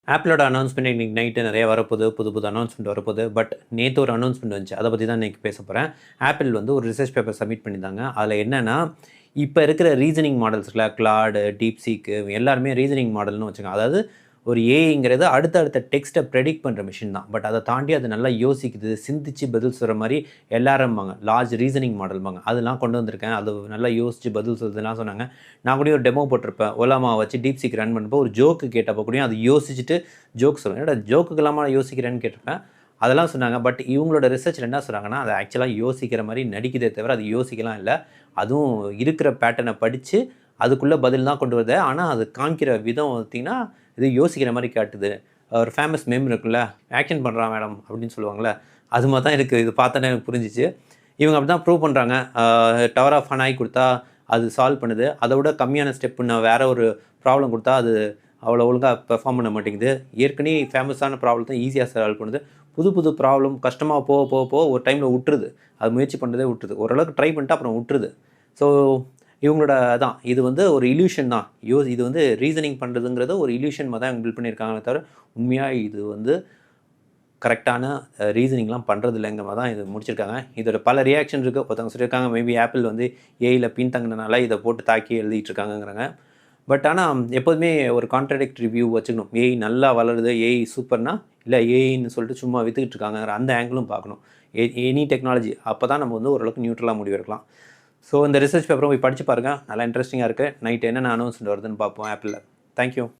ஆப்பிளோட announcement இன்னைக்கு night நிறைய வரப்போகுது. புது புது அனௌன்ஸ்மெண்ட் வரப்போகுது. பட் நேத்து ஒரு அனௌன்ஸ்மெண்ட் வந்துச்சு. அத பத்தி தான் இன்னைக்கு பேச போறேன். ஆப்பிள் வந்து ஒரு ரிசர்ச் பேப்பர் சப்மிட் பண்ணியிருந்தாங்க. அதில என்னன்னா, இப்ப இருக்கிற ரீசனிங் மாடல்ஸ் இருக்குல்ல, Claude, DeepSeek எல்லாருமே ரீசனிங் மாடல்னு வச்சுக்கோங்க. அதாவது ஒரு ஏஐங்கிறது அடுத்த டெக்ஸ்ட்ட ப்ரெடிக்ட் பண்ற மெஷின் தான். பட் அத தாண்டி அது நல்லா யோசிக்குது, சிந்திச்சு பதில் சொல்ற மாரி எல்ஆர்எம்பாங்க. Large reasoning மாடல்பாங்க. அதெல்லாம் கொண்டு வந்திருக்கேன். அது நல்லா யோசிச்சு பதில் சொல்லுதுலாம் சொன்னாங்க. நான் கூடயும் ஒரு டெமோ போட்டிருப்பேன். ஓலாமாவ வச்சு DeepSeek ரன் பண்ணப்போ ஒரு ஜோக்கு கேட்டப்போ கூடயும் அது யோசிச்சுட்டு ஜோக் சொல்லும். என்னடா ஜோக்குக்கெல்லாமா யோசிக்கிறேன்னு கேட்டிருப்பேன். அதெல்லாம் சொன்னாங்க. பட் இவங்களோட ரிசர்ச்ல என்ன சொல்றாங்கன்னா, அது ஆக்சுவலா யோசிக்கிற மாரி நடிக்குதே தவிர, அது யோசிக்கலாம் இல்ல. அதுவும் இருக்கிற பேட்டர்ன படிச்சு, அதுக்குள்ள பதில் தான் கொண்டு வருது. ஆனா, அது காமிக்கிற விதம் பார்த்தீங்கன்னா, இது யோசிக்கிற மாரி காட்டுது. ஒரு ஃபேமஸ் மெம் இருக்குல்ல, "ஆக்ஷன் பண்றான் மேடம்" அப்படின்னு சொல்லுவாங்கல்ல. அது மாரி தான் இருக்கு. இது பார்த்தோனே எனக்கு புரிஞ்சுச்சு. இவங்க அப்படி தான் ப்ரூவ் பண்றாங்க. டவர் ஆஃப் ஹனாய் குடுத்தா, அது சால்வ் பண்ணுது. அத விட கம்மியான ஸ்டெப் நான் வேற ஒரு ப்ராப்ளம் குடுத்தா, அது அவ்வளோ ஒழுங்கா பெர்ஃபார்ம் பண்ண மாட்டேங்குது. ஏற்கனவே ஃபேமஸான ப்ராப்ளத்த ஈஸியா சால்வ் பண்ணுது. புது புது ப்ராப்ளம் கஷ்டமா போக ஒரு டைம்ல உட்டுருது. அது முயற்சி பண்ணுறதே விட்டுருது. ஓரளவுக்கு ட்ரை பண்ணிட்டு அப்புறம் விட்டுருது. ஸோ இவங்களோட அதான் இது வந்து ஒரு இல்யூஷன் தான். இது வந்து ரீசனிங் பண்ணுறதுங்கிறது ஒரு இல்யூஷன் மாரி தான் பில்ட் பண்ணியிருக்காங்களே தவிர, உண்மையா இது வந்து கரெக்டான ரீசனிங்லாம் பண்ணுறது இல்லைங்கிற மாரி தான் இது முடிச்சிருக்காங்க. இதோட பல ரியாக்ஷன் இருக்குது. ஒருத்தவங்க சொல்லியிருக்காங்க, மேபி ஆப்பிள் வந்து ஏஐல பின்தங்கினனால இத போட்டு தாக்கி எழுதிட்டு இருக்காங்கங்கிறாங்க. பட் ஆனா எப்போதுமே ஒரு கான்ட்ராடிக்டரி வியூ வச்சுக்கணும். ஏஐ நல்லா வளருது, ஏஐ சூப்பர்னா, இல்ல ஏஐன்னு சொல்லிட்டு சும்மா வித்துக்கிட்டு இருக்காங்கங்கிற அந்த ஆங்கிளும் பார்க்கணும். எனி டெக்னாலஜி அப்ப தான் நம்ம வந்து ஓரளவுக்கு நியூட்ரலா முடிவெடுக்கலாம். ஸோ இந்த ரிசர்ச் பேப்பரும் போய் படிச்சு பாருங்க. நல்லா இன்ட்ரஸ்டிங்கா இருக்கு. நைட் என்னென்ன அனௌன்ஸ்மென்ட் வருதுன்னு பார்ப்போம் ஆப்பிள்ல. Thank you.